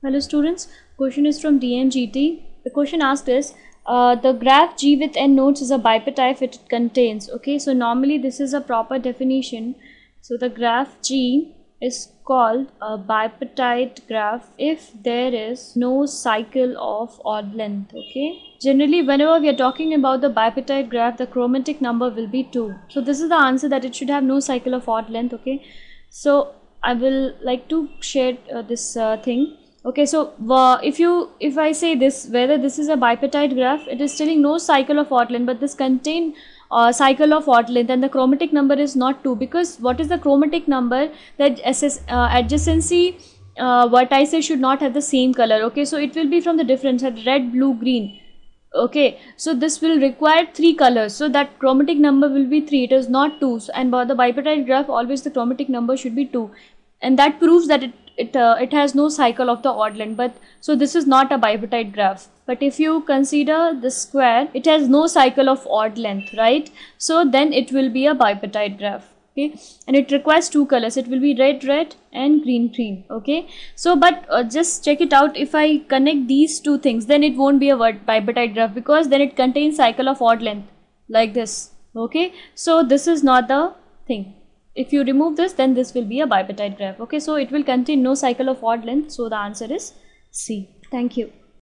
Hello students, question is from DMGT. The question asked is, the graph G with n nodes is a bipartite if it contains. Okay, so normally this is a proper definition. So the graph G is called a bipartite graph if there is no cycle of odd length. Okay, generally whenever we are talking about the bipartite graph, the chromatic number will be 2. So this is the answer, that it should have no cycle of odd length. Okay, so I will like to share this thing. Okay, so if I say this, whether this is a bipartite graph, it is telling no cycle of odd length, but this contain cycle of odd length, and the chromatic number is not 2, because what is the chromatic number? That adjacency vertices should not have the same color. Okay, so it will be from the difference at red, blue, green. Okay, so this will require 3 colors, so that chromatic number will be 3, it is not 2. And by the bipartite graph, always the chromatic number should be 2, and that proves that it has no cycle of the odd length. But so this is not a bipartite graph. But if you consider the square, it has no cycle of odd length, right? So then it will be a bipartite graph. Okay, and it requires 2 colors, it will be red, red, and green, green. Okay, so but just check it out. If I connect these two things, then it won't be a bipartite graph, because then it contains cycle of odd length like this. Okay, so this is not the thing. If you remove this, then this will be a bipartite graph. Okay, so it will contain no cycle of odd length, so the answer is C. Thank you.